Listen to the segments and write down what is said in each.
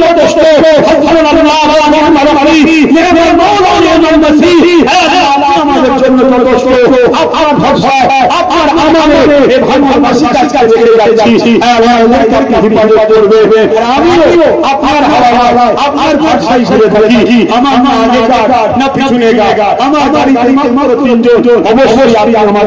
যথেষ্ট। আমাদের জন্য যথেষ্ট। আপনার ভাষা আপনার আমাদের এই ভালোবাসি কাজকে যাচ্ছি হিফাজত করবে। আমিও আপনার হাওয়ায় আপনার ভাষা হিসেবে থাকি। আমার মা আগে না পিছনে গা, আমার বাড়িতে মাত্র 3 জন। অবশ্যই আপনি আমার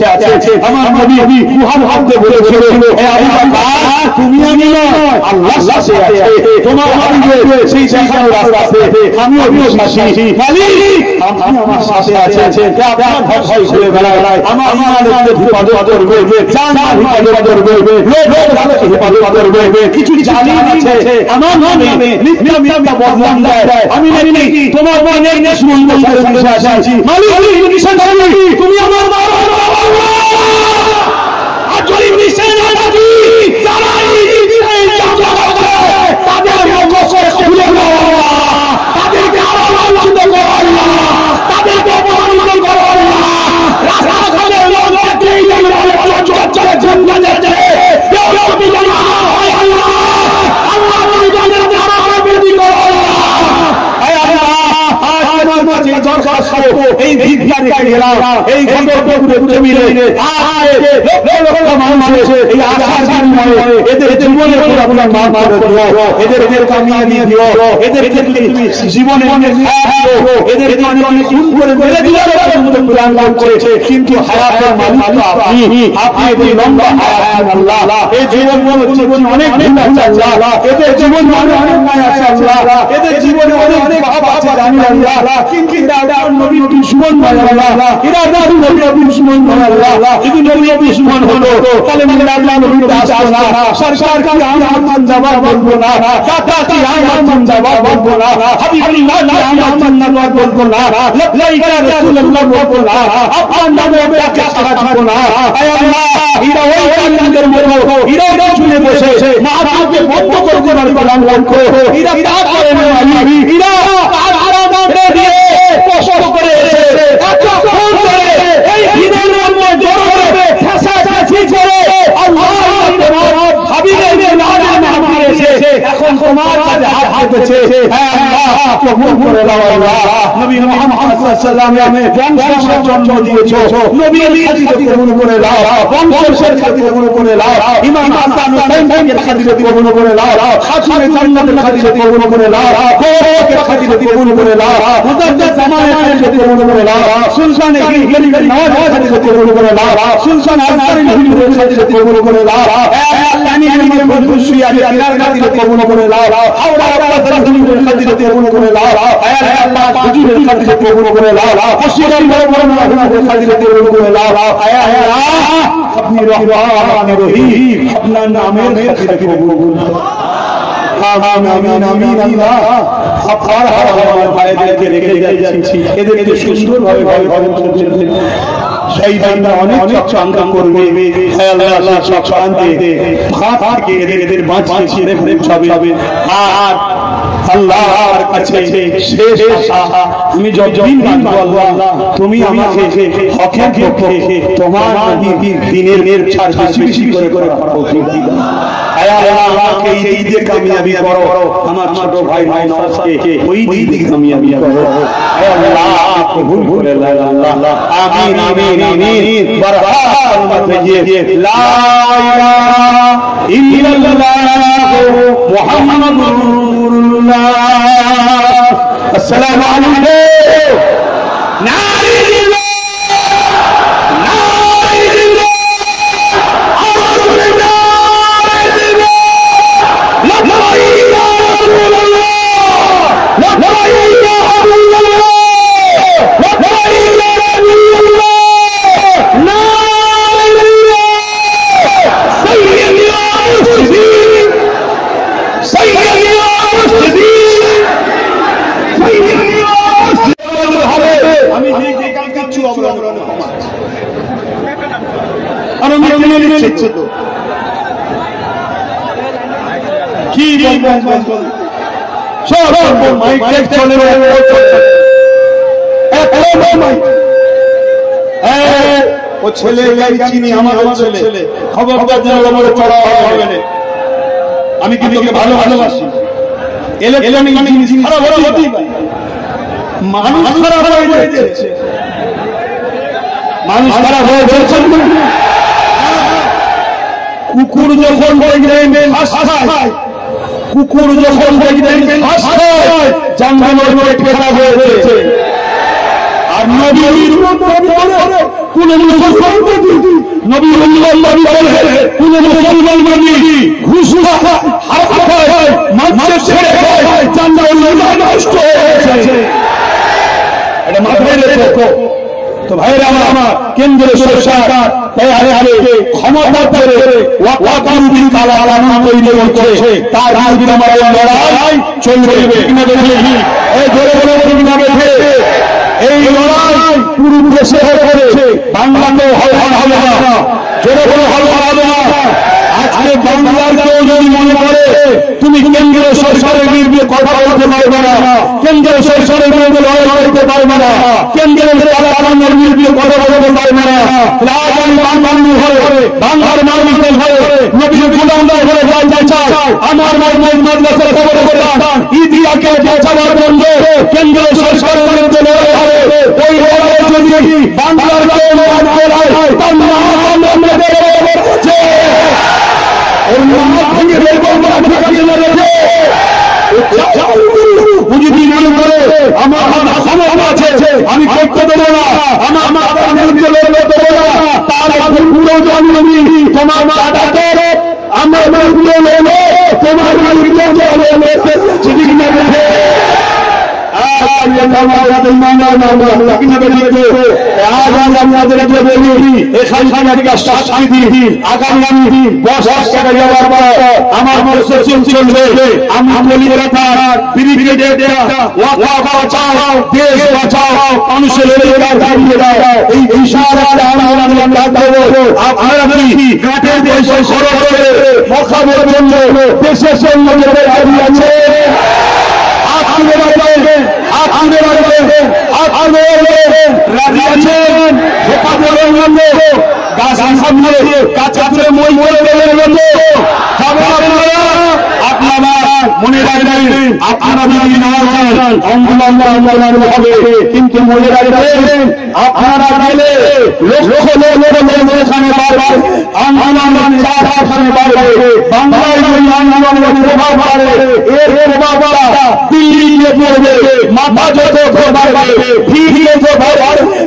সাথে আছে। আমার নবী মুহাম্মদ হাতে বলেছিল, হে আবু বকর তুমি আমি নয়, আল্লাহর সাথে আছে। তোমার বাড়িতে সেই দেখানোর রাস্তা আছে। আমিও বিশ্বাসী মালিক আপনি আমার সাথে আছেন। আপনার ভাষা হিসেবে বেলায় আমার ইমানের হিফাজত করবে, জান হিফাজত করবে, লোক ভালোকে হিফাজত করবে। কিছু জালিম আছে আমার নামে মিথ্যা মিথ্যা বদনাম দেয়। আমি নাকি তোমার মনে দুশমন বসে আছি। মালিক তুমি আমার আর যদি নিশ্চয় না থাকি যারা তাদের মগজে খুলে দাও, তাদেরকে আরো লাঞ্ছিত করো আল্লাহ, তাদেরকে অপমানিত করো আল্লাহ। রাস্তাঘাটে লোক দেখলেই চলে জঙ্গলে যায় কেউ জানা হয় আল্লাহ। আল্লাহ তুমি জানেন আরো বৃদ্ধি করো এই ভিক্ষা রেখে গেলাম এই জমিনে এই আশার বিনিময়ে এদের জীবনে আপনার মা দিও, এদের কামিয়ে নিয়ে দিও, এদের জীবনে এদের অনেক ভুল করে মেরে দিও। প্রাণ লাভ করেছে কিন্তু হায়াতের মালিক আপনি এদের লম্বা হায়াত আল্লাহ। এই জীবন অনেক ভুল আছে আল্লাহ, এদের জীবন অনেক অন্যায় আছে আল্লাহ, এদের জীবনে অনেক পাপ আছে জানি আল্লাহ। কিন্তু নবী দুশমন নয় আল্লাহ, এরা নবী দুশমন নয় আল্লাহ। যদি নবী দুশমন হতো তাহলে আল্লাহ নবী আসতো না, সরকার কি আমার জবাব বলবো না, কাকা কি আমার জবাব বলবো না, হাবিবুল্লাহ কি আমার জবাব বলবো না, লাইকা রাসূলুল্লাহ বলবো না, আপনার নামে ব্যাখ্যা ছাড়বো না। আয় আল্লাহ এরা ওই কান্নাদের মতো এরা শুনে বসে মাথাকে বন্ধ করে দেওয়ার গোলাম লক্ষ্য এরা তা করে না। এরা আরাম দিয়ে কষ্ট করে এসে এত ফোন করে এই দিনের মধ্যে জড়ো করে ঠাসাঠাসি করে আল্লাহ তোমার হাবিবের নামে মাহফিল এসে এখন তোমার কাছে হাত পেতেছে। হ্যাঁ আল্লাহ কবুল করে নাও আল্লাহ। নবী মুহাম্মদ সাল্লাল্লাহু আলাইহি ওয়াসাল্লাম জন্ম দিয়েছো, নবী খাতিরে কবুল করে নাও, বংশের খাতিরে কবুল করে নাও, ইমাম হাসান হুসাইনের খাতিরে কবুল করে নাও, খাতুনে জান্নাতের খাতিরে কবুল করে নাও, কোরআনের খাতিরে কবুল করে নাও, মুজাদ্দিদ জামানের খাতিরে কবুল করে নাও, সুলতান গরিবের নওয়াজ খাতিরে কবুল করে নাও, সুলতান আজকারি হুজুরের খাতিরে কবুল করে নাও। আল্লাহ নিমের বন্ধুশিয়া আল্লাহর খাতিরে কবুল করে নাও, হাওড়া রাস্তার হুজুরের খাতিরে কবুল করে নাও, আল্লাহ হুজুরের খাতিরে কবুল করে নাও, খুশির বড় বড় হুজুরের খাতিরে কবুল করে নাও। আল্লাহ আপনি রহমান রহিম আপনার নামের খাতিরে কবুল করুন। আমিন আমিন আমিন আল্লাহ আপনার হাওয়ার ভাইদেরকে রেখে যাচ্ছি, এদেরকে সুন্দরভাবে ঘরে চলতে সেই বান্দা অনেক চাঙ্গা করবে। হে আল্লাহ সব শান্তি ভাত থেকে এদের বাঁচিয়ে রেখে যাবে। আর আল্লাহর কাছে শেষ আশা আমি যতদিন বাঁচবো আল্লাহ তুমি আমাকে হকের পক্ষে তোমার দিনের ছাড় বেশি করে তৌফিক দিও। হে আল্লাহ আমাকে এই ঈদে কামিয়াবি করো, আমার ছোট ভাই নওয়াজকে ওই ঈদে কামিয়াবি করো। হে আল্লাহ কবুল করে নাও আল্লাহ। আমিন আমিন আমিন। বরহাত মতিয়ে লা ইলাহা ইল্লাল্লাহ মুহাম্মাদুর রাসূলুল্লাহ। আসসালামু আলাইকুম। নারে দিল্লাহ নারে দিল্লাহ আল্লাহু ছেলে চিনি আমার ছেলে খবরদার যেন চড়া হবে না। আমি কিন্তু ভালোবাসি ইলেকট্রনিক জিনিস খারাপ হতেই পারে, মানুষ খারাপ হয়ে যাচ্ছে, মানুষ খারাপ হয়ে যাচ্ছে। কুকুর যখন দেখবেন হাসায়, কুকুর যখন দেখবেন হাসায়, জানবেন পেট খারাপ হয়ে গেছে। আর নবীর কোন মুসলমান নবী কোন মুসলমান ঘুষ খায়, মাছ ছেড়ে খায়, নষ্ট হয়েছে। এটা মাথায় রেখো। তো ভাইরা আমার, কেন্দ্রের সরকার তাই আরে ক্ষমতা করে ওয়াকাবি কালাম তৈরি করছে, তার বিরুদ্ধে আমার লড়াই চলবে। এই জোরে বলে ঠিক না বেঠে, এই লড়াই পুরো দেশে হয়েছে, বাংলাতেও হবে না, জোরে বলে হবে না। আজকে বাংলার কেউ যদি মনে করে তুমি কেন্দ্রীয় সরকারের বিরুদ্ধে কথা বলতে পারবে না, কেন্দ্রীয় সরকারের বিরুদ্ধে লড়াই করতে পারবে না, কেন্দ্রীয় কালামের বিরুদ্ধে কথা বলতে পারবে না, আগামী বাঙালি হয়ে বাংলার মানুষের হয়ে নবীর গোলামদের হয়ে জানতে চায়। আমার মাদ্রাসার খবর করতাম ইতিহাসকে বাঁচাবার জন্য কেন্দ্রীয় সরকারের বিরুদ্ধে লড়াই হবে। ওই লড়াই যদি বাংলার কেউ লড়াই হয়, তার নাম আমি করতে দেবো না, আমার বিরুদ্ধে লড়তে দেবো না, তার পুরো জন্মী তোমার আমার বিরুদ্ধে লড়লো, তোমার বিরুদ্ধে আমার চলবে। আমি বলি দেশ বাঁচাও, মানুষের অধিকার দাঁড়িয়ে দাও, এই ইশারাটা আপনারা ঘাটের দেশে মখাবের জন্য দেশের সঙ্গে দাঁড়িয়ে আছে। রাজি আছেন কাছে মই করে দেবেন, আপনারা মনে রাখবেন আপনারা যদি না যান আন্দোলন হবে, কিন্তু মনে রাখবেন আপনারা গেলে এখানে বাড়বে, আন্দোলন এখানে বাড়বে, বাংলায় আন্দোলনের প্রভাব বাড়বে, এর প্রভাব দিল্লিতে পড়বে, মাথা যত বাড়বে, ভিড়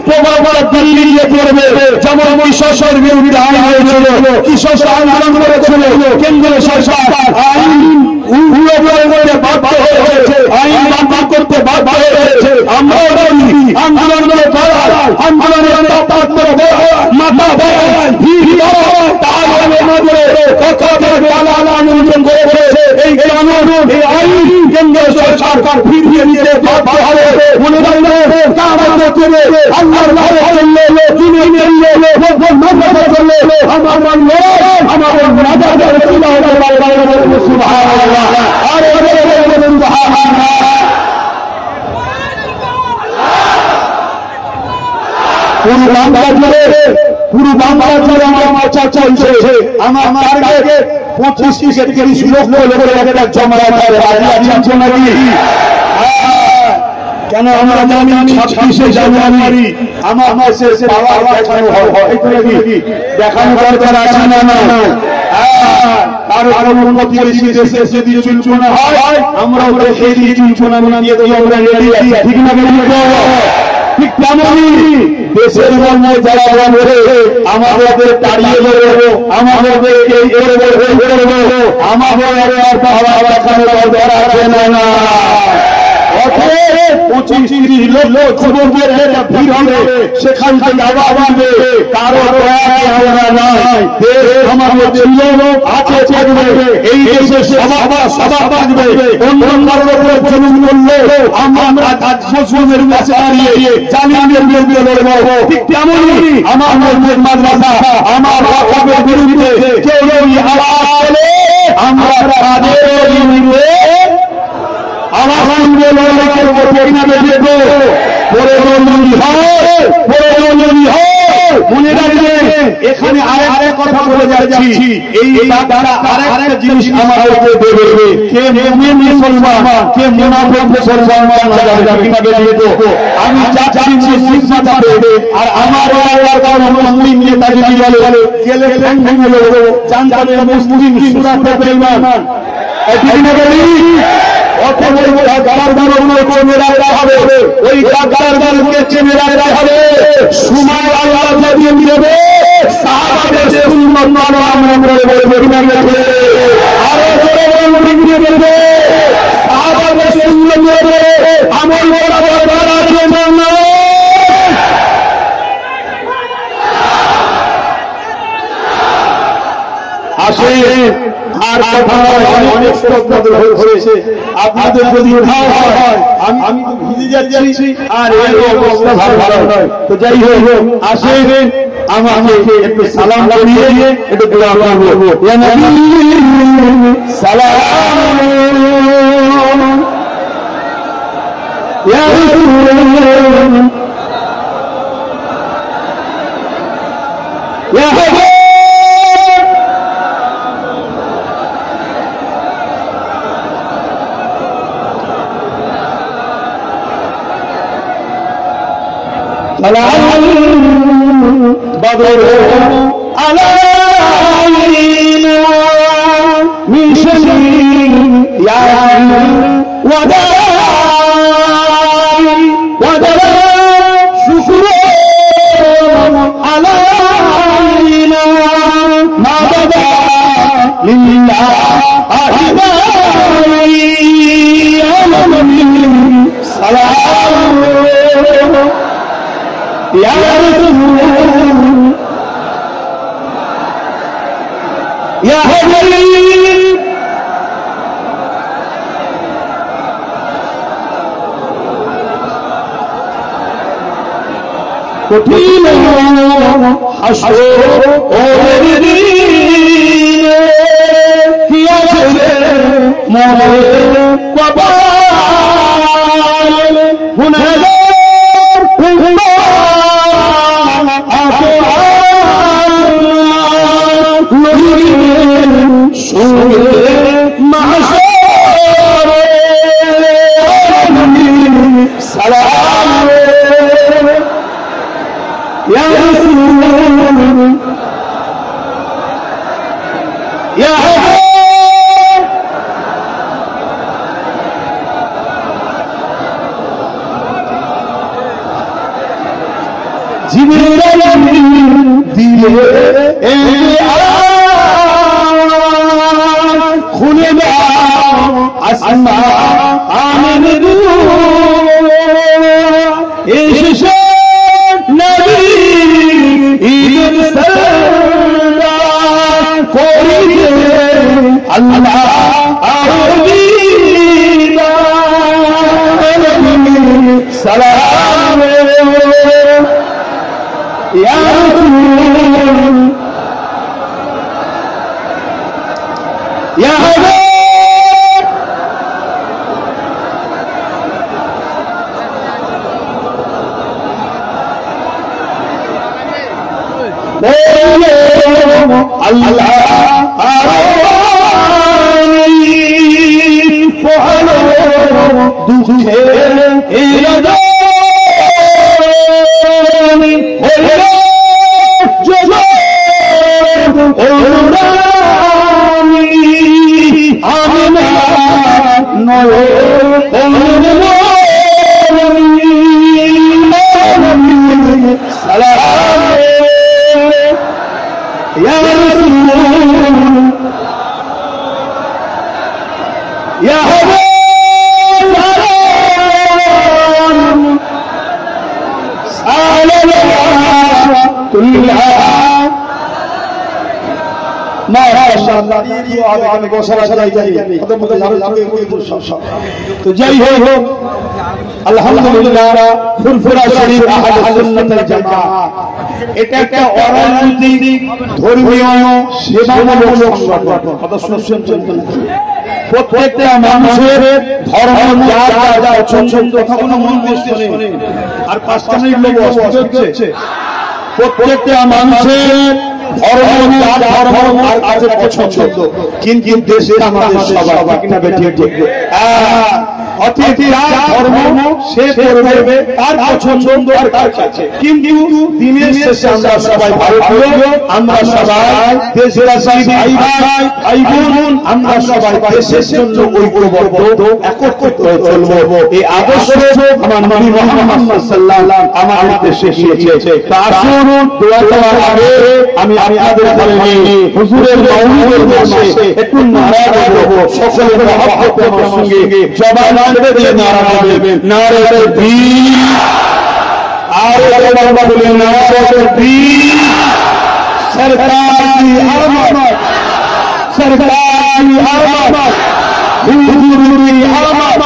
প্রভাব দিল্লিতে পড়বে। যেমন কৃষকের বিরুদ্ধে আইন হয়েছিল, কৃষক আন্দোলন করেছিল, কেন্দ্রীয় সরকার আইন বাধ্য হয়েছে, আইন বাধ্য করতে বাধ্য হয়েছে। আমরা আন্দোলনের মাথা এই আইন কেন্দ্রীয় সরকার ফিরিয়ে নিতে বাধ্য হবে। মনে রাখবে পুরো বাংলা জুড়ে আমার চর্চা চলছে। আমার 25-30 লক্ষ লোকের জমা কেন আমরা জানি 26শে জানুয়ারি আমার শেষে দেখানো দরকার আছে না? কারো প্রতিবেশী দেশে যদি চুলচুনা হয়, আমরাও দেখে দিই চুলচুনা দিয়ে দিই, আমরা রেডি আছি, ঠিক না? ঠিক তেমনই দেশের মধ্যে যারা আমাদের তাড়িয়ে দেবো, আমাদেরকে আমাদের দরকার আছে না? 25-30 লোক যুবকের ভিড় হবে, সেখান থেকে আবার কারো আমরা নাই। দেশ আমাদের ছিল, আছে, থাকবে, এই দেশে সভা বাঁচবে। অন্যান্য জমিন করলে আমরা মুসলিমের কাছে দাঁড়িয়ে জালিমের বিরুদ্ধে লড়বো। ঠিক তেমনই আমার মাদ্রাসা আমার ওয়াকফের বিরুদ্ধে কেউ আওয়াজ তোলে, আমরা তাদের বিরুদ্ধে আওয়াজ তুলবে, লড়াই করবো, ঠিক না? বেঁচে প্রয়োজনী হয় মনে রাখবে এখানে আরেকটা কথা বলে যাচ্ছি, এই ডাক্তার আরেকটা জিনিস আমাদেরকে দেবে, কে মুমিন মুসলমান কে মুনাফিক মুসলমান জানা যাবে কিনা বেরিয়ে। আমি চাচ্ছি মুসলিম মাথাবে, আর আমার আল্লাহর কাছে মুসলিম নেতা যদি বলে গেলে ঠ্যাং ভেঙে দেবো, জানতে হবে মুসলিম সুরাতে বেঈমান। ঠিক না বলি? অত বড় ডাক্তারগুলো চেনে রাখতে হবে, ওই ডাক্তারগুলোকে চেনে রাখতে হবে। সময় আল্লাহ দিয়ে দেবে, সাহাবাদের সুন্নাত মানো আমরা বলবো কিনা বলবে, আরো জোরে বলবো কিনা বলবে, সাহাবাদের সুন্নাত মেনে আমল করার করার জন্য আসে। আর কথা অনেক প্রশ্ন হয়েছে, আপনাদের যদি উঠাও হয় আমি তো ভিজে যাচ্ছি, আর এই অবস্থা ভালো নয়। তো যাই হোক, আসেন আমাকে একটু সালাম জানিয়ে একটু দোয়া করবো। ইয়া নবী সালাম, ইয়া রাসূল, ইয়া হাবিব, بدر علينا من شيء ودر شكر علينا ما بدا لله سلام يا رسول يا حبيب কঠিন হাসর ওর দিনে কি আছে মনে কপাল গুনাহগার সালাম ইয়া রাসূল ইয়া হাবিব জিবরিল দিয়ে খুলে দাও আসমান এসে নবী ঈদ সালাম করিতে আল্লাহ আউলিয়া সালাম ইয়া রাসূল ইয়া হাবিব আল্লাহ পহলো দুঃখে يا رسول يا حبيب صلوات الله তো যাই হোক আলহামদুলিল্লাহ ফুরফুরা শরীফ আহলে সুন্নাতুল জামাত এটা একটা অরাজনৈতিক ধর্মীয় সেবামূলক সংগঠন। কথা শুনছেন? প্রত্যেকটা মানুষের ধর্ম যার পছন্দ কথাগুলো মন দিয়ে শোনেন। আর 5টা মিনিট লোক অসুস্থ হচ্ছে প্রত্যেকটা মানুষের ধর্ম তার কাছে পছন্দ, কিন্তু দেশে আমাদের সবার ঠিক না বেঠিক ঠিক অতীত ধর্ম সে করবে তার পছন্দ আর তার কাছে, কিন্তু দিনের শেষে আমরা সবাই ভারতীয়, আমরা সবাই দেশবাসী ভাই ভাই বোন, আমরা সবাই দেশের জন্য ঐক্যবদ্ধ একত্রিত হয়ে চলবো। এই আদর্শ আমার নবী মুহাম্মদ সাল্লাল্লাহু আলাইহি ওয়াসাল্লাম আমার দেশে শিখিয়েছে। তা আসুন দোয়া করার আগে আমি আপনাদের বলে হুজুরের মাওলিদের মাসে একটু নারা দেব, সকলের মহব্বতে আমার সঙ্গে জবান ছেড়ে দিয়ে নারা দেবেন। নারে তাকবীর, আর বাবা বলে নারে তাকবীর। সরকার কি আহমদ, সরকার কি আহমদ, হুজুর কি আহমদ,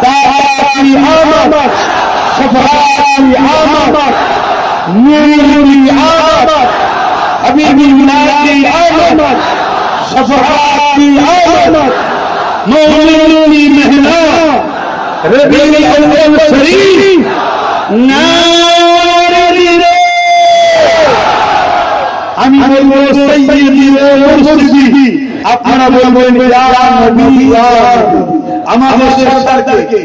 দাতা কি আহমদ, শফাআত কি আহমদ, নূর কি আহমদ, حبيبي منادي أحمد، شفاعتي أحمد، مولدي مهنا ربيع الأول شريف نار আমি বলবো সাইয়্যিদি ওয়া মুরশিদি, আপনারা বলবেন ইয়া নবী ইয়া আমাদের সরদারকে,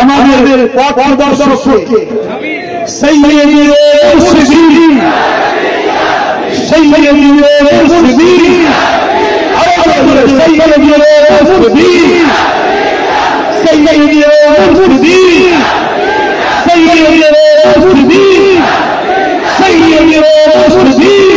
আমাদের পথ প্রদর্শককে, সাইয়্যিদি ওয়া মুরশিদি, سيدي المرسلين، سيدي المرسلين، سيدي المرسلين، سيدي المرسلين، سيدي المرسلين،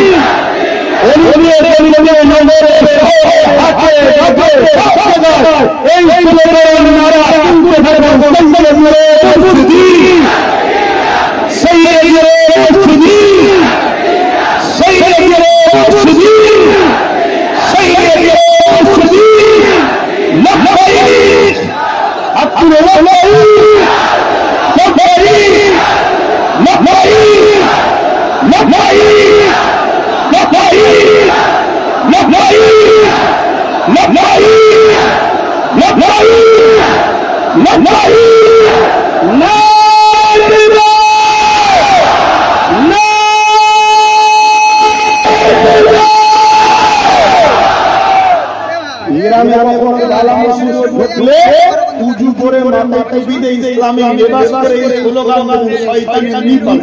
উজু করে মাথায় বিদে ইসলামী লেবাস করে স্লোগান শয়তানের নিপাল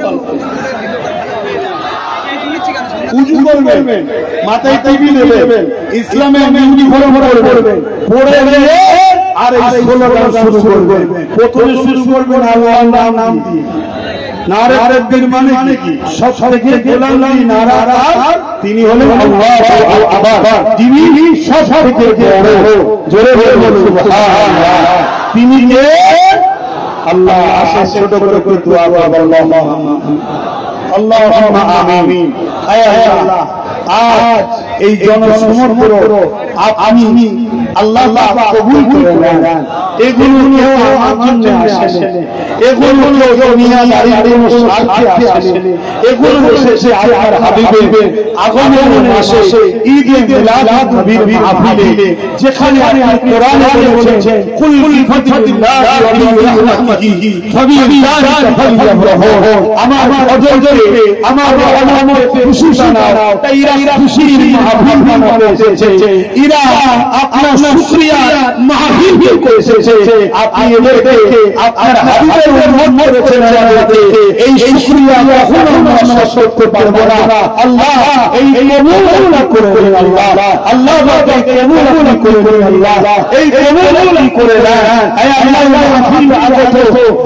উজু করবেন, মাথায় টিভি দেবেন, ইসলামের ইউনিফর্ম পরবেন, পরে গিয়ে আর এই স্লোগান শুরু করবেন। প্রথমে শুরু করবেন আল্লাহর নাম দিয়ে। নারে তাকবীর মানে কি? সব থেকে গোলামি নারা তিনি হলেন আল্লাহু আকবার, যিনি সব থেকে বড়। জোরে বলুন সুবহানাল্লাহ। তিনি কে? আল্লাহ। আসে ছোট করে দোয়া করব, আল্লাহুম্মা আমিন। আয় আল্লাহ, আজ এই জনসমুদ্র আপনি আল্লাহ কবুল করে নেন। এগুলো কেউ আমার জন্য আসেনি, এগুলো কেউ দুনিয়াদারি স্বার্থে আসেনি, এগুলো এসেছে আল্লাহর হাবিবের আগমনের মাসে ঈদে মিলাদ নবীর মাহফিলে, যেখানে আপনি কোরআনে বলেছেন কুল বিফাতিল্লাহি ওয়া বিরহমাতিহি ফাবিযালিকা ফালইফরাহু। আমার অজয়কে, আমার রহমতে খুশি জানাও। তাই এরা খুশির মাহফিল বানাতে এসেছে, এরা আপনার শুকরিয়া মাহফিল করতে এসেছে। আপনি এদেরকে আপনার হাবিবের উম্মত করেছেন, এই শুকরিয়া কখনো আমরা করতে পারবো না। আল্লাহ এই কবুল করে দেন, আল্লাহ আল্লাহ কবুল করে দেন, আল্লাহ এই কবুল করে দেন। হে আল্লাহ মাহফিল আগত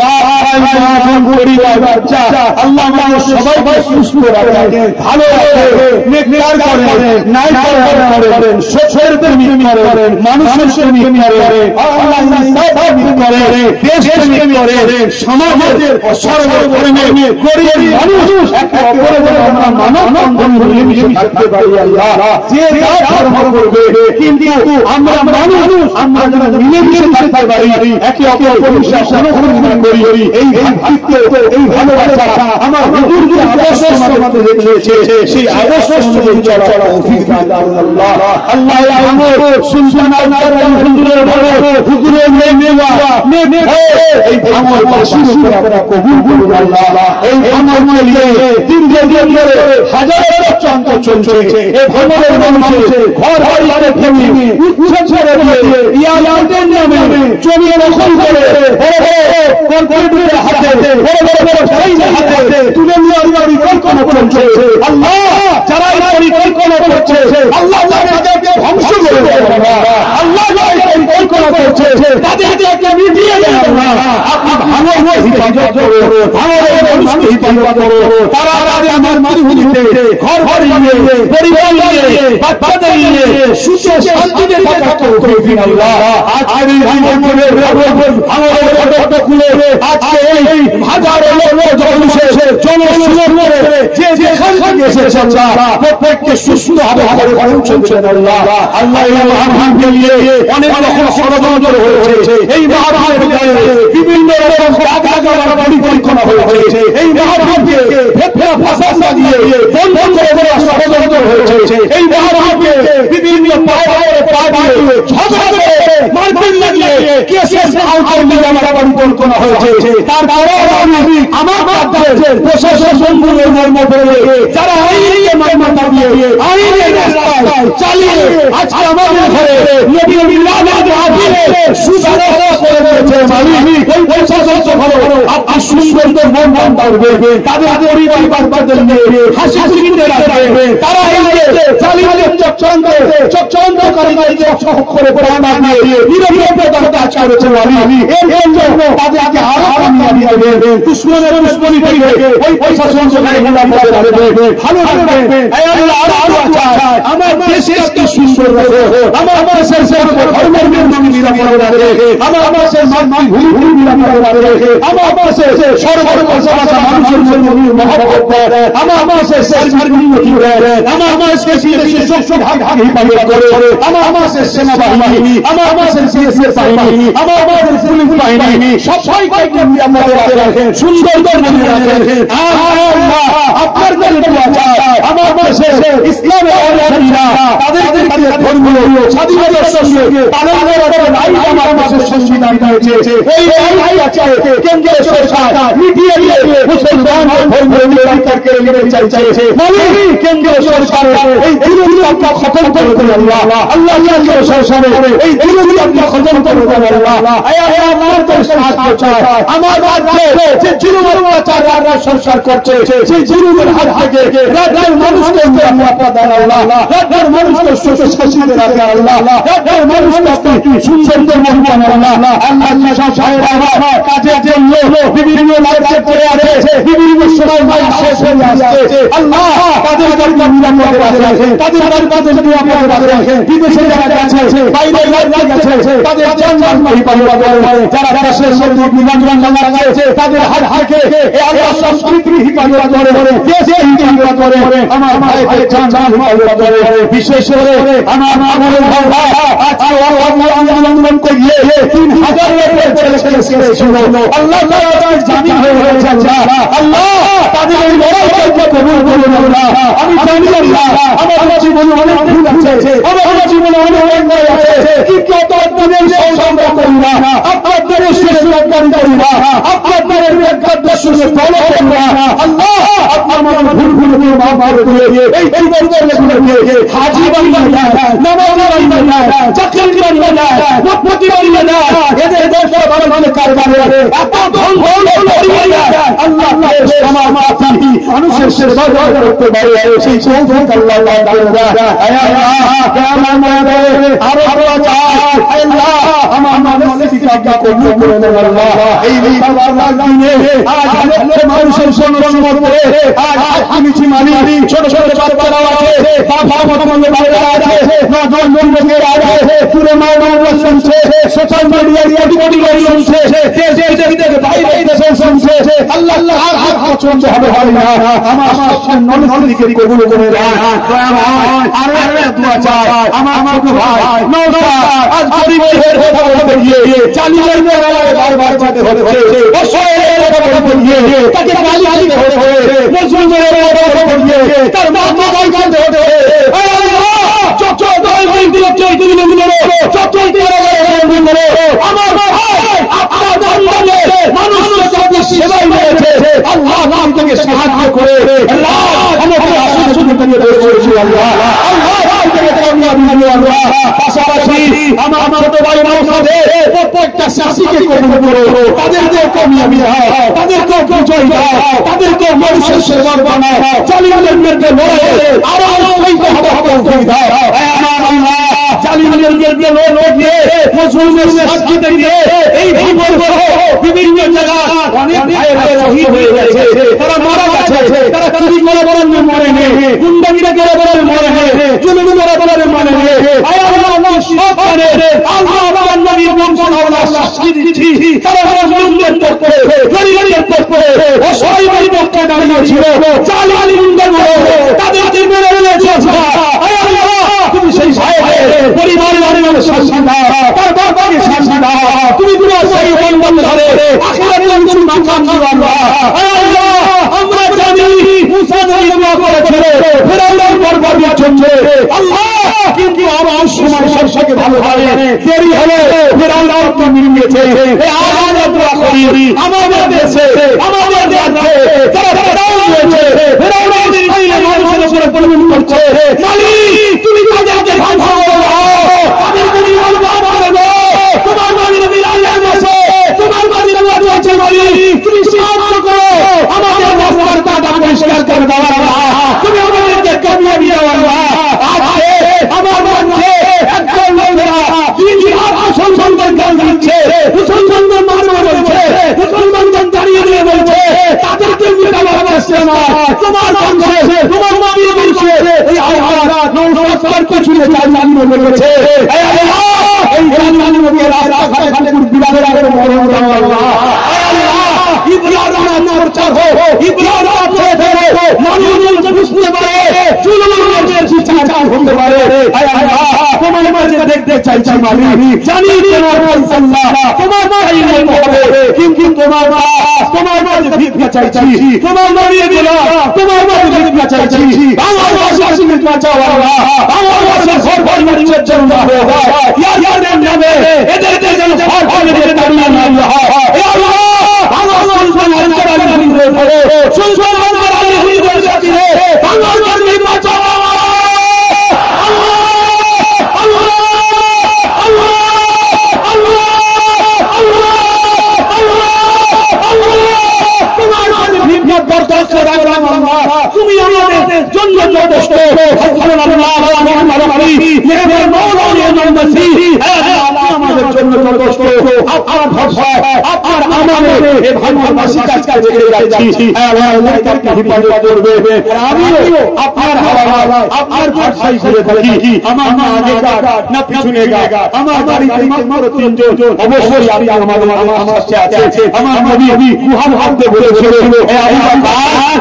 বাবা মা পরিবার বাচ্চা আল্লাহ আমাদের সবাইকে সুস্থ রাখেন, ভালো রাখেন, নেককার করেন, নাই করেন, সচ্চের প্রেমী করেন, মানুষের প্রেমী করেন, আল্লাহ ইনসাফ করেন, দেশ প্রেমী করেন, সমাজের সর্বধর্মে গরিব মানুষ একে অপরের আমরা মানব বন্ধন মিলেমিশে থাকতে পারি। আল্লাহ যে যা ধর্ম করবে, কিন্তু আমরা মানুষ, আমরা যেন মিলেমিশে থাকতে পারি, একে অপরের বিশ্বাস অনুসরণ করি। এই ভ্রাতৃত্ব, এই ভালোবাসা আমার হুজুর যে আদর্শ আমাদের রেখেছে সেই আদর্শ অনুযায়ী চলা তৌফিক দান করুন আল্লাহ। আল্লাহ আমার সুলতান হুজুরের বড় হুজুরের মেওয়া এই ভাঙর বাসীর উপর আপনারা কবুল করুন আল্লাহ। এই ভাঙর নিয়ে দীর্ঘদিন ধরে হাজারো চন্দ্র চলছে। এই ভাঙরের মানুষে ঘর বাড়ি ভেঙে উচ্ছেদ ছেড়ে দিয়ে ইয়াদের নামে জমি দখল করে কর্পোরেটের হাতে হাতে তুলে নেওয়ার পরিকল্পনা করছে। আল্লাহ যারা এই পরিকল্পনা করছে আল্লাহ তাদেরকে ধ্বংস করে দেবেন। আল্লাহ পরিকল্পনা করছে তাদেরকে মিটিয়ে দেন। আপনি ভাঙর হিফাজত করুন, ভাঙরের মানুষকে হিফাজত করুন। তারা আমার মাতৃভূমিতে ঘর বাড়ি নিয়ে পরিবার নিয়ে বাচ্চাদের নিয়ে সুখে শান্তিতে থাকার তৌফিক দিন আল্লাহ। আজকের এই ভাঙরের ফটো খুলে আজকে এই হাজারো লোক জনসমুদ্র করে যে যেখান থেকে এসেছে আল্লাহ প্রত্যেককে সুস্থভাবে ঘরে পৌঁছেছেন আল্লাহ। আল্লাহ এই মহাভারতকে নিয়ে অনেক রকম ষড়যন্ত্র হয়েছে। এই মহাভারতের বিভিন্ন রকম পরিকল্পনা হয়েছে। এই মহাভারতকে ভাষা দিয়ে বন্ধ করে দেওয়ার ষড়যন্ত্র হয়েছে। এই মহাভারতকে বিভিন্ন ঝগড়া করে মারপিট লাগিয়ে কেসের পরিকল্পনা হয়েছে। তারপরে আমি আমার রাজ্যের প্রশাসন বন্ধুদের মধ্যে যারা আইনকে মান্যতা দিয়ে আইনের রাস্তায় চালিয়ে আজকে আমাদের ঘরে নবী মিলাদ আদিলে সুধারা করে দিয়েছে। মালিক ওই প্রশাসন ভালো আপনি সুন্দর মন করবে তাদের পরিবার নিয়ে হাসি খুশিতে রাখবে। তারা এই যে চালিয়ে চক্রান্তকারীদেরকে করে প্রাণ দিয়ে নিরপেক্ষ কাজ করেছে। আমি এর জন্য তাদেরকে আরো কামিয়াবি দেবেন। দুশ্মনের দুশ্মনী থেকে ওই প্রশাসন ভালো রাখবেন। আমার দেশকে সুন্দর রাখো, আমার দেশের ধর্মের নিরাপদ রাখে, আমার দেশের ভূমি নিরাপদ রাখে, আমার দেশের সর্বভাষা মানুষের জন্য মহব্বত দেয়, আমার দেশের উন্নতি দেয়, আমার দেশকে ভাগ হিফাজত করে, আমার দেশের সেনাবাহিনী, আমার দেশের সিএসএফ বাহিনী, আমার দেশের পুলিশ বাহিনী সবাইকে নিরাপদে রাখেন, সুন্দর মনে রাখেন। আপনার আমার দেশে ইসলামের অনুসারীরা তাদেরকে ধর্মীয় স্বাধীনতার সঙ্গে পালন করার আইন আমার দেশের সংবিধান দিয়েছে। এই আইন আছে কেন্দ্রীয় সরকার মিটিয়ে দিয়ে মুসলমান ধর্মীয় নিরাপত্তাকে নিতে চাইছে। কেন্দ্রীয় সরকার এই বিরোধিতা খতম করে দেন আল্লাহ। আল্লাহ কেন্দ্রীয় সরকার এই বিরোধিতা খতম করে দেন আল্লাহ। আমার দেশ সাহায্য চায়। আমার রাজ্যে যে জুলুমের অত্যাচার সরকার করছে সেই জুলুমের হাত থেকে রাজ্যের মানুষকে নিরাপত্তা দেন আল্লাহ। রাজ্যের মানুষকে সুশাসিত রাখেন আল্লাহ। রাজ্যের মানুষকে সুন্দর মহমান আল্লাহ। আল্লাহ সাহেব কাজের জন্য বিভিন্ন রাজ্যে পড়ে আছে, বিভিন্ন সময় শেষ হয়ে আসছে। আল্লাহ তাদের নিরাপদে রাখেন, তাদের নিরাপদে রাখেন। বিদেশে যারা আছে, বাইরে আছে, তাদের জান হিফাজত করেন। যারা দেশের মধ্যে বিমান আছে তাদের হাত থেকে আল্লাহ সংস্কৃতি হিফাজত করে, দেশে হিফাজত করে, আমার ভাইদের জান হিফাজত করে। বিশেষ করে আমার ভাই আজকে আন্দোলন করিয়ে 3000 লোকের ছেলে ছিল। আল্লাহ তাআলা জানি হয়ে গেছে আল্লাহ তাদের এই লড়াইকে কবুল করুন আল্লাহ। আমি জানি আল্লাহ আমার জীবনে অনেক ভুল আছে, আমার জীবনে অনেক অন্যায় আছে, কিন্তু আপনাদের সংগ্রাম করি না, আপনাদের সুরক্ষাকারী করি না, আপনাদের একদর্শনে ফলো করি না। আল্লাহ আমার ভুলগুলোকে মাফ করে দিয়ে এই জীবনগুলোকে হাজী বানিয়ে দেন, নামাজি বানিয়ে দেন, চাকরি বানিয়ে দেন, নফতি বানিয়ে দেন। এদের দেশে ভালো ভালো কারবারে এত ধন করিয়ে দেন আল্লাহ। আমার মাটি মানুষের সেবা করতে পারে সেই তৌফিক আল্লাহ দান করেন। আমার মনে আরো চাই আল্লাহ আমার মানসিক আজ্ঞা কবুল করে নেন আল্লাহ। এই আল্লাহর দিনে আজ মানুষের সমর্থন করে আজ মিছি মানি ছোট ছোট বাচ্চারা আছে, বাবা মতো বাইরে আছে, নজর লোকের আছে, পুরো মানব শুনছে, সোশ্যাল মিডিয়ায় কোটি শুনছে, দেশে থেকে বাইরে দেশে শুনছে। আল্লাহ আর হাত পছন্দ হবে না। আমার ননদিকে কবুল করে দেন। আর দোয়া চাই আমার ভাই নওশাদ আজ গরিবের কথা বলতে গিয়ে চালিয়ে বারবার হচ্ছে পড়িয়ে তাকে গালি দিতে হচ্ছে, মুসলমানের ওপর পড়িয়ে তার মাথা গাইতে হচ্ছে। আমার মানুষকে সেবাই রয়েছে, আল্লাহ নাম থেকে সাহায্য করে পাশাপাশি আমার ছোট ভাই মানুষদের প্রত্যেকটা শাসিকে কবুল করো, তাদেরকেও কামিয়াবি দাও, তাদেরকেও বিজয় দাও, তাদেরকেও মানুষের সেবা বানাও, জালিমদের বিরুদ্ধে লড়াইয়ে আরো উৎসাহিত হবে দাও। জালিমদের বিরুদ্ধে লড়িয়ে মুসলমানদের সাথে দিয়ে এই বিভিন্ন জায়গায় অনেক ভাইয়েরা শহীদ হয়ে গেছে, তারা মারা গেছে, তারা চুরি করে বলেন মরে নেই, গুন্ডাগিরি করে বলেন মরে নেই, জুলুম করে বলেন মরে নেই। আল্লাহ সব জানে, আল্লাহ নবীর বংশাবলী সাক্ষী দিচ্ছি, তারা মুসলিমদের পক্ষে, গরিবদের পক্ষে, অসহায়ের পক্ষে দাঁড়িয়েছিল। জালিমদের তাদেরকে মেরে ফেলেছে। তুমি সেই ভাইয়ের পরিবারের শাসন দাও, তার বাবাকে শাসন দাও, তুমি পুরো সেই বন্ধন ধরে আখিরাতের কিছু মাকাম দিও। আল্লাহ আমরা জানি মুসা নবী দোয়া করেছিল ফেরাউনের বরবাদের জন্য, আল্লাহ কিন্তু আমার সময় সবথেকে ভালো হয় দেরি হলে ফেরাউনকে মিলিয়েছে। এই আজ দোয়া করি আমাদের দেশে, আমাদের রাজ্যে যারা ফেরাউন হয়েছে, ফেরাউনের স্টাইলে মানুষের উপরে পরিমাণ করছে, মালিক তুমি তাদেরকে ধ্বংস করে দাও, তাদেরকে নির্মূল করে দাও। তোমার নবীর বিলালের দেশে, তোমার নবীর আছে মালিক, তুমি সাহায্য করো, আমাদের রাস্তার কাটা পরিষ্কার করে দাও আল্লাহ, তুমি আমাদেরকে কামিয়াবি দাও আল্লাহ। আজকে আমার মধ্যে একজন লোকেরা জিহাদ মুসলমানদের গান দিচ্ছে, মুসলমানদের মারতে বলছে, মুসলমানদের দাঁড়িয়ে দিয়ে বলছে, তাদেরকে মিটাবার আসছে না। তোমার বংশে, তোমার নবী বলছে এই আয়াত নওশাদ পিছনে জালিম বলেছে, এই আল্লাহ এই জালিমদের রাস্তাঘাটে বিলালের আগে মরণ দাও আল্লাহ। ইব্রাহিম মোর্চার হো, ইব্রাহিম ছেড়ে মানুষকে বুঝতে পারে, চুলমুলের বিচার হতে পারে। আয় আল্লাহ তোমার মাঝে দেখতে চাইছি মালিক, জানি তোমার আল্লাহ তোমার চাইলে হবে, কিন্তু তোমার মাঝে ভিক্ষা চাইছি, তোমার মারিয়ে দিলা, তোমার মাঝে ভিক্ষা চাইছি। আমার বাসাকে বাঁচাও আল্লাহ, আমার বাসা ঘর বাড়ির জন্য ইয়াদের নামে এদেরকে যেন ঘর বাড়িতে দাঁড়িয়ে না হয়। ইয়া আল্লাহ আমার সুলতান আনকার আলী হয়ে সুলতান আনকার আলী হয়ে যাচ্ছে, আমার বাড়ি বাঁচাও তুমি আমাদের জন্য যথেষ্ট। আমাদের জন্য যথেষ্ট, আপনার ভরসা, আপনার আমাদের এই ভালোবাসি কাজকে দেখে যাচ্ছি, হিফাজত করবে। আমিও আপনার হাওয়ায় আপনার ভরসাই করে থাকি। আমার মা আগে গাছ না পিছনে গাছ, আমার বাড়িতে মাত্র তিনজন, অবশ্যই আপনি আমার সাথে আছে। আমার নবী কুহান হাতে বলেছিল,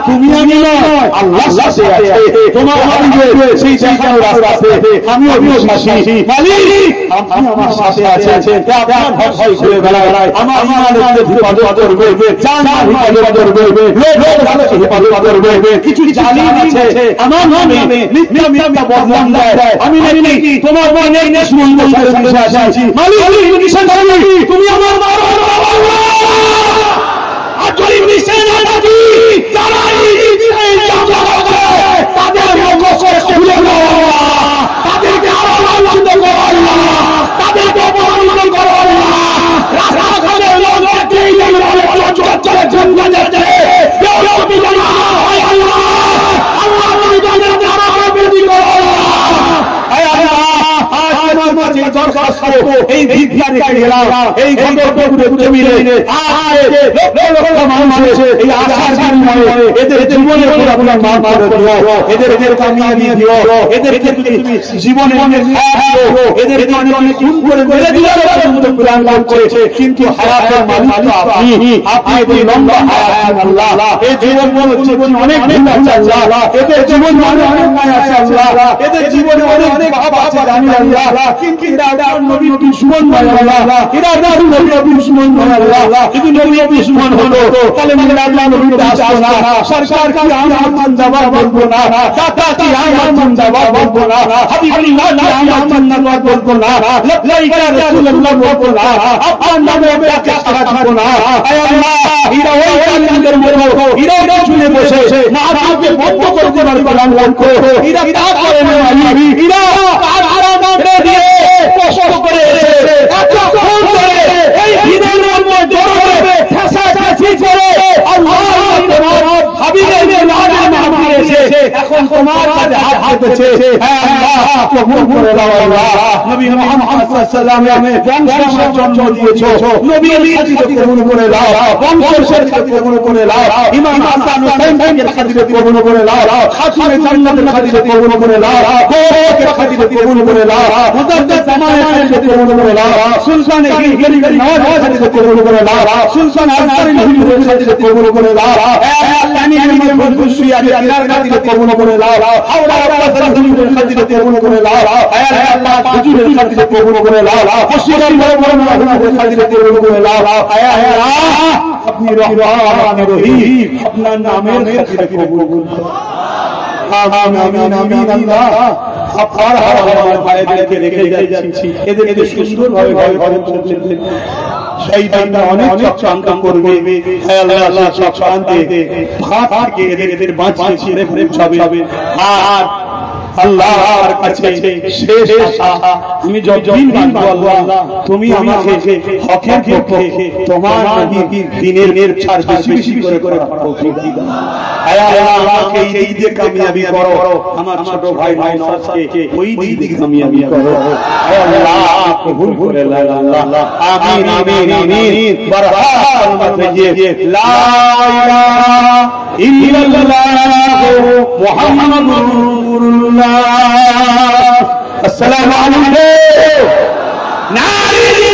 তুমি আমি নয় আল্লাহ সাথে আছে, তোমার হাবিবে সেই জায়গায় রাস্তা আছে, আমিও বিশ্বাসী মালিক আপনি আমার সাথে আছেন। আপনার ভরসাই করে বেলায় আমার ইমানের হিফাজত করবে, জানের হিফাজত করবে, লোক ভালোকে হিফাজত করবে। কিছু জালিম আছে আমার নামে মিথ্যা মিথ্যা বদনাম দেয়, আমি নাকি তোমার মনে দুশমন বসে আছি। মালিক তুমি আমার মারো আর যদি মিশে না থাকি যারা তাদের মগজে খুলে দাও, তাদেরকে আরো লাঞ্ছিত করো আল্লাহ, তাদেরকে অপমানিত করো আল্লাহ। রাস্তাঘাটে লোককে চলে জঙ্গা যাচ্ছে, কেউ বিজনা হয় আল্লাহ, আল্লাহ বিজনাকে আরো বৃদ্ধি করো আল্লাহ। এই ভিক্ষা রেখে গেলাম, এই ঘটনা মিলে এই আশার বিনিময়ে এদের জীবনের উপর আপনার মাফ করে দিও, এদের কামিয়াবি দিও, এদেরকে তুমি জীবনে অনেক দিও, এদেরকে অনেক খুন করে মেরে দিও। কুরআন বলছে কিন্তু হায়াতের মালিক আপনি আপনি লম্বা হায়াত আল্লাহ। এই জীবন হচ্ছে অনেক ভুল আছে আল্লাহ, এদের জীবন অনেক অন্যায় আছে আল্লাহ, এদের জীবনে অনেক পাপ আছে জানি আল্লাহ, কিন্তু নবী দুশমন নয় আল্লাহ। আল্লাহ এরা নবীর দুশমন নয় আল্লাহ যদি নবীর দুশমন হতো তাহলে আল্লাহ নবীর কাছে আসতো না সরকার কি আমার জবাব বলবো না কাকা কি আমার জবাব বলবো না হাবিবুল্লাহ কি আমার জবাব বলবো না লাইকা রাসূলুল্লাহ বলবো না আপনার নামে কাকে সারা দিব না আয় আল্লাহ এরা ওই কালিমদের মতো এরা শুনে বসে না আপনি বন্ধ করে দেবার কালাম লক্ষ্য এরা তা করে না আমি এরা আর আরাম দিয়ে কষ্ট করে এত ফোন করে এই দিনের মধ্যে ধরে ঠাসা ঠাসি করে আল্লাহ তোমার হাবিবের নামে নাম দিয়েছে এখন তোমার কাছে হাত পেতেছে হে আল্লাহ কবুল করে দাও আল্লাহ নবী মুহাম্মদ সাল্লাল্লাহু আলাইহি ওয়াসাল্লাম জন্ম দিয়েছো নবীর খাতিরে কবুল করে দাও বংশের খাতিরে কবুল করে দাও ইমাম হাসান হুসাইনের খাতিরে কবুল করে দাও খাতিরে জান্নাতের খাতিরে কবুল করে দাও গোরের খাতিরে কবুল করে দাও মুজাদ্দিদ জামানের খাতিরে কবুল করে দাও সুলতান গরিবের নওয়াজের খাতিরে কবুল করে দাও সুলতান আজমারের হুজুরের খাতিরে কবুল করে দাও হে আল্লাহ নিয়মের খুশি আছে আল্লাহর খাতিরে কবুল করে দাও হাওলা আব্বাসের হুজুরের খাতিরে কবুল করে দাও হে আল্লাহ হুজুরের খাতিরে কবুল করে দাও খুশির বড় বড় মানুষের খাতিরে কবুল করে দাও হে আল্লাহ আপনি রহমান রহিম আপনার নামের খাতিরে কবুল করুন আমিন আমিন আমিন আল্লাহ আপনার আমার ভাইদেরকে রেখে যাচ্ছি এদেরকে সুন্দরভাবে ঘরে পৌঁছে দিন শয়তানরা অনেক চক্রান্ত করবে হে আল্লাহ চক্রান্তে ভাত থেকে এদের বাঁচিয়ে ছেড়ে পৌঁছাবে আর আল্লাহর কাছে শেষ আশা আমি যতদিন মানবো আল্লাহ তুমি আমাকে হকের পক্ষে তোমার দিনের ছাড় বেশি বেশি করে তৌফিক দাও হে আল্লাহ আমাকে এই দিকে কামিয়াবি করো আমার ছোট ভাই নওয়াজকে ওই দিকে কামিয়াবি করো হে আল্লাহ কবুল করে নাও আল্লাহ আমিন আমিন আমিন বারহাত পড়িয়ে লা ইলাহা ইল্লাল্লাহ মুহাম্মাদুর রাসূলুল্লাহ আসসালামু আলাইকুম নারী